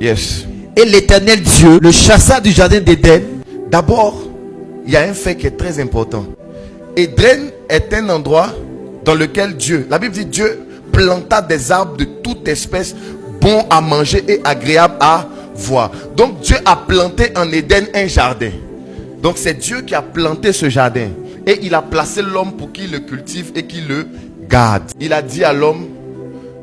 Yes. Et l'Éternel Dieu le chassa du jardin d'Éden. D'abord, il y a un fait qui est très important. Éden est un endroit dans lequel Dieu, la Bible dit, Dieu planta des arbres de toute espèce, bons à manger et agréables à voir. Donc Dieu a planté en Éden un jardin. Donc c'est Dieu qui a planté ce jardin. Et il a placé l'homme pour qu'il le cultive et qu'il le garde. Il a dit à l'homme,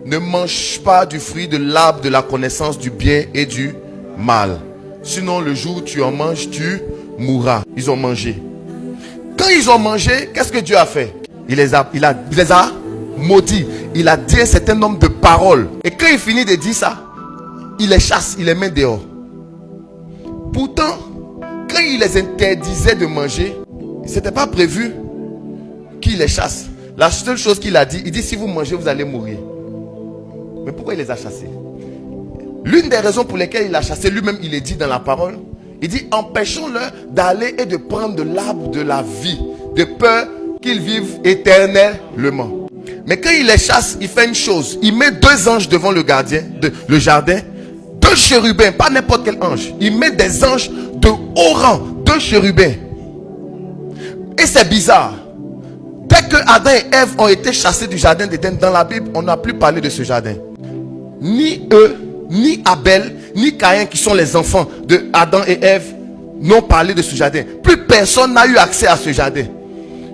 ne mange pas du fruit de l'arbre de la connaissance du bien et du mal. Sinon le jour où tu en manges, tu mourras. Ils ont mangé. Quand ils ont mangé, qu'est-ce que Dieu a fait? Il les a maudits. Il a dit un certain nombre de paroles. Et quand il finit de dire ça, il les chasse, il les met dehors. Pourtant, quand il les interdisait de manger, c'était pas prévu qu'il les chasse. La seule chose qu'il a dit, il dit si vous mangez, vous allez mourir. Mais pourquoi il les a chassés? L'une des raisons pour lesquelles il a chassé, lui-même il est dit dans la parole, il dit empêchons-leur d'aller et de prendre de l'arbre de la vie, de peur qu'ils vivent éternellement. Mais quand il les chasse, il fait une chose. Il met 2 anges devant le gardien, le jardin. 2 chérubins, pas n'importe quel ange. Il met des anges de haut rang, 2 chérubins. Et c'est bizarre. Dès que Adam et Ève ont été chassés du jardin d'Éden, dans la Bible, on n'a plus parlé de ce jardin. Ni eux, ni Abel, ni Caïn, qui sont les enfants de Adam et Ève, n'ont parlé de ce jardin. Plus personne n'a eu accès à ce jardin.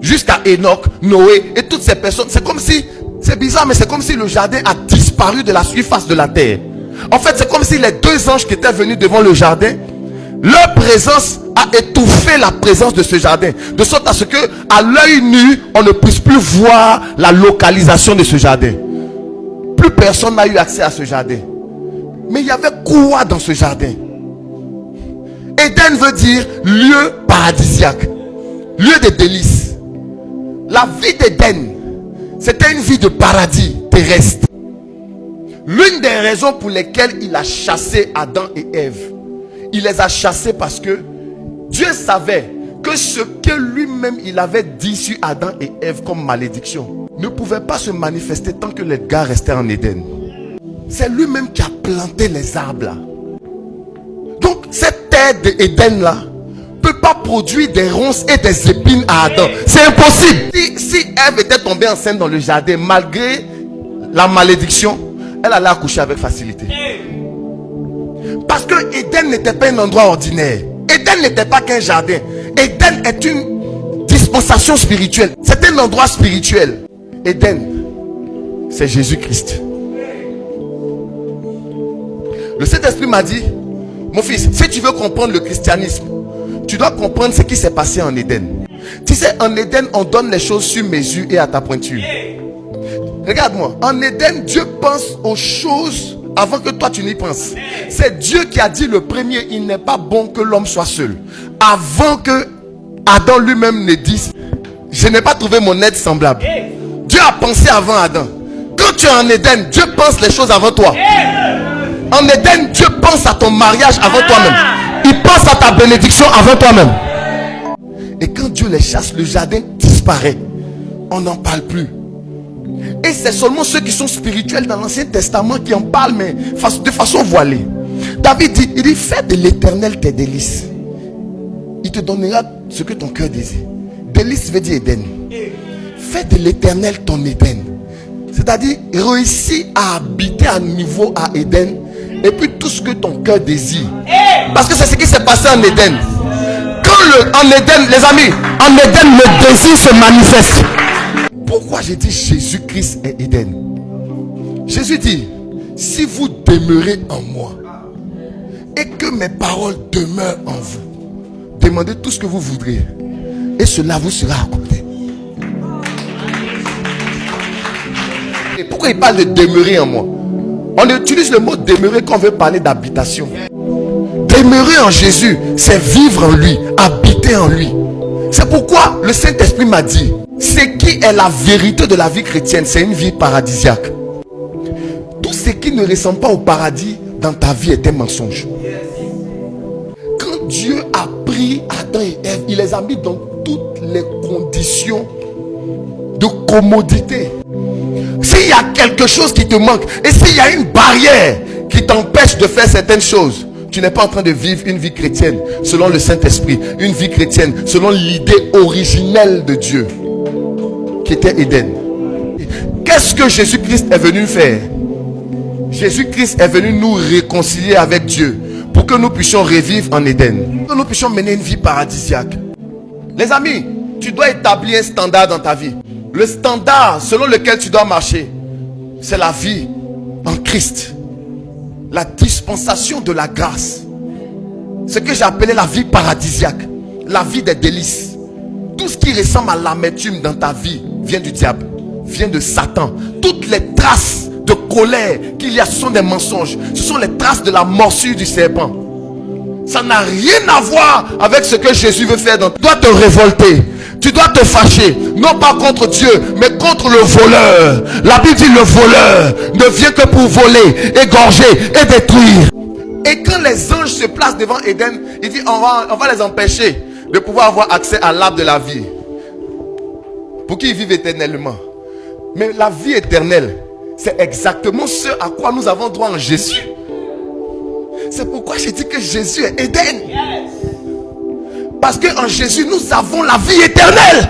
Jusqu'à Enoch, Noé et toutes ces personnes. C'est comme si, c'est bizarre, mais c'est comme si le jardin a disparu de la surface de la terre. En fait, c'est comme si les 2 anges qui étaient venus devant le jardin, leur présence a étouffé la présence de ce jardin. De sorte à ce que, à l'œil nu, on ne puisse plus voir la localisation de ce jardin. Plus personne n'a eu accès à ce jardin. Mais il y avait quoi dans ce jardin? Éden veut dire lieu paradisiaque, lieu de délices. La vie d'Éden, c'était une vie de paradis terrestre. L'une des raisons pour lesquelles il a chassé Adam et Ève, il les a chassés parce que Dieu savait que ce que lui-même il avait dit sur Adam et Ève comme malédiction ne pouvait pas se manifester tant que les gars restaient en Éden. C'est lui-même qui a planté les arbres là. Donc cette terre d'Éden là peut pas produire des ronces et des épines à Adam. C'est impossible. Si Ève était tombée enceinte dans le jardin, malgré la malédiction, elle allait accoucher avec facilité. Parce que Éden n'était pas un endroit ordinaire. Éden n'était pas qu'un jardin. Éden est une dispensation spirituelle. C'est un endroit spirituel. Éden, c'est Jésus-Christ. Le Saint-Esprit m'a dit, mon fils, si tu veux comprendre le christianisme, tu dois comprendre ce qui s'est passé en Éden. Tu sais, en Éden, on donne les choses sur mesure et à ta pointure. Regarde-moi, en Éden, Dieu pense aux choses avant que toi tu n'y penses. C'est Dieu qui a dit le premier, il n'est pas bon que l'homme soit seul. Avant que Adam lui-même ne dise, je n'ai pas trouvé mon aide semblable. Dieu a pensé avant Adam. Quand tu es en Éden, Dieu pense les choses avant toi. En Éden, Dieu pense à ton mariage avant toi-même. Il pense à ta bénédiction avant toi-même. Et quand Dieu les chasse, le jardin disparaît. On n'en parle plus. Et c'est seulement ceux qui sont spirituels dans l'Ancien Testament qui en parlent, mais de façon voilée. David dit, il dit, fais de l'Éternel tes délices. Il te donnera ce que ton cœur désire. Délices veut dire Éden. Fais de l'Éternel ton Éden. C'est-à-dire, réussis à habiter à niveau à Éden. Et puis tout ce que ton cœur désire. Parce que c'est ce qui s'est passé en Éden. Quand en Éden, les amis, en Éden, le désir se manifeste. Pourquoi j'ai dit Jésus-Christ est Éden? Jésus dit, si vous demeurez en moi et que mes paroles demeurent en vous, demandez tout ce que vous voudrez et cela vous sera accordé. Et pourquoi il parle de demeurer en moi? On utilise le mot demeurer quand on veut parler d'habitation. Demeurer en Jésus, c'est vivre en lui, habiter en lui. C'est pourquoi le Saint-Esprit m'a dit, ce qui est la vérité de la vie chrétienne, c'est une vie paradisiaque. Tout ce qui ne ressemble pas au paradis dans ta vie est un mensonge. Quand Dieu a pris Adam et Ève, il les a mis dans toutes les conditions de commodité. S'il y a quelque chose qui te manque, et s'il y a une barrière qui t'empêche de faire certaines choses, tu n'es pas en train de vivre une vie chrétienne selon le Saint-Esprit, une vie chrétienne selon l'idée originelle de Dieu, qui était Éden. Qu'est-ce que Jésus-Christ est venu faire? Jésus-Christ est venu nous réconcilier avec Dieu pour que nous puissions revivre en Éden, que nous puissions mener une vie paradisiaque. Les amis, tu dois établir un standard dans ta vie. Le standard selon lequel tu dois marcher, c'est la vie en Christ. La dispensation de la grâce. Ce que j'ai appelé la vie paradisiaque. La vie des délices. Tout ce qui ressemble à l'amertume dans ta vie vient du diable, vient de Satan. Toutes les traces de colère qu'il y a, ce sont des mensonges. Ce sont les traces de la morsure du serpent. Ça n'a rien à voir avec ce que Jésus veut faire. Tu dois te révolter. Tu dois te fâcher, non pas contre Dieu, mais contre le voleur. La Bible dit le voleur ne vient que pour voler, égorger et détruire. Et quand les anges se placent devant Éden, il dit on va les empêcher de pouvoir avoir accès à l'arbre de la vie, pour qu'ils vivent éternellement. Mais la vie éternelle, c'est exactement ce à quoi nous avons droit en Jésus. C'est pourquoi j'ai dit que Jésus est Éden. Parce qu'en Jésus, nous avons la vie éternelle.